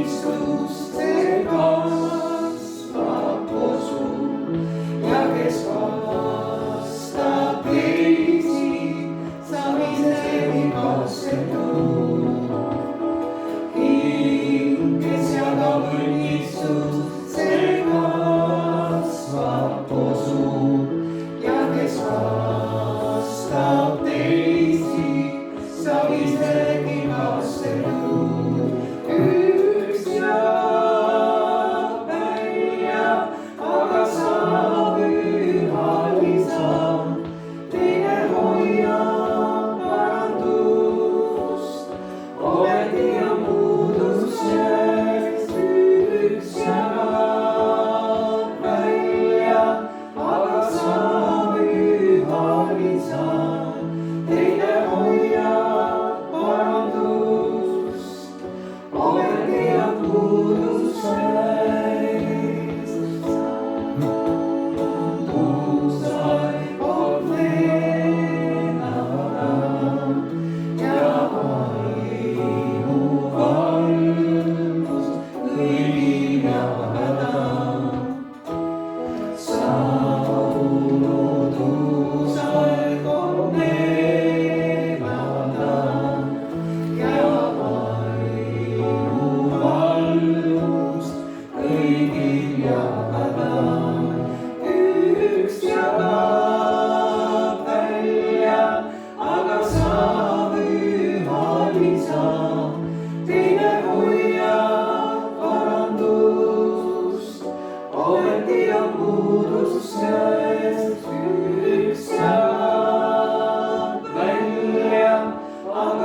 Kristus, see kasvab kosu ja kes vastab teisi, saab isegi kasvanud. Hing, kes jagab õnnistust, see kasvab kosu ja kes vastab teisi, saab isegi kasvanud. Üks jääb välja, aga saab üha lisa, teine hoiab parandust, ometi on puudus jääks. Üks jääb välja, aga saab üha lisa, teine hoiab parandust, ometi on puudus jääks. Sai poolt lennata ja vaimu valgus kõigil jagada. Saunud usaeg on lennata ja vaimu valgus kõigil jagada. Üks jagab välja, aga saab üha lisa, teine hoiab parandust, ometi on puudus jääks. Üks jagab välja, aga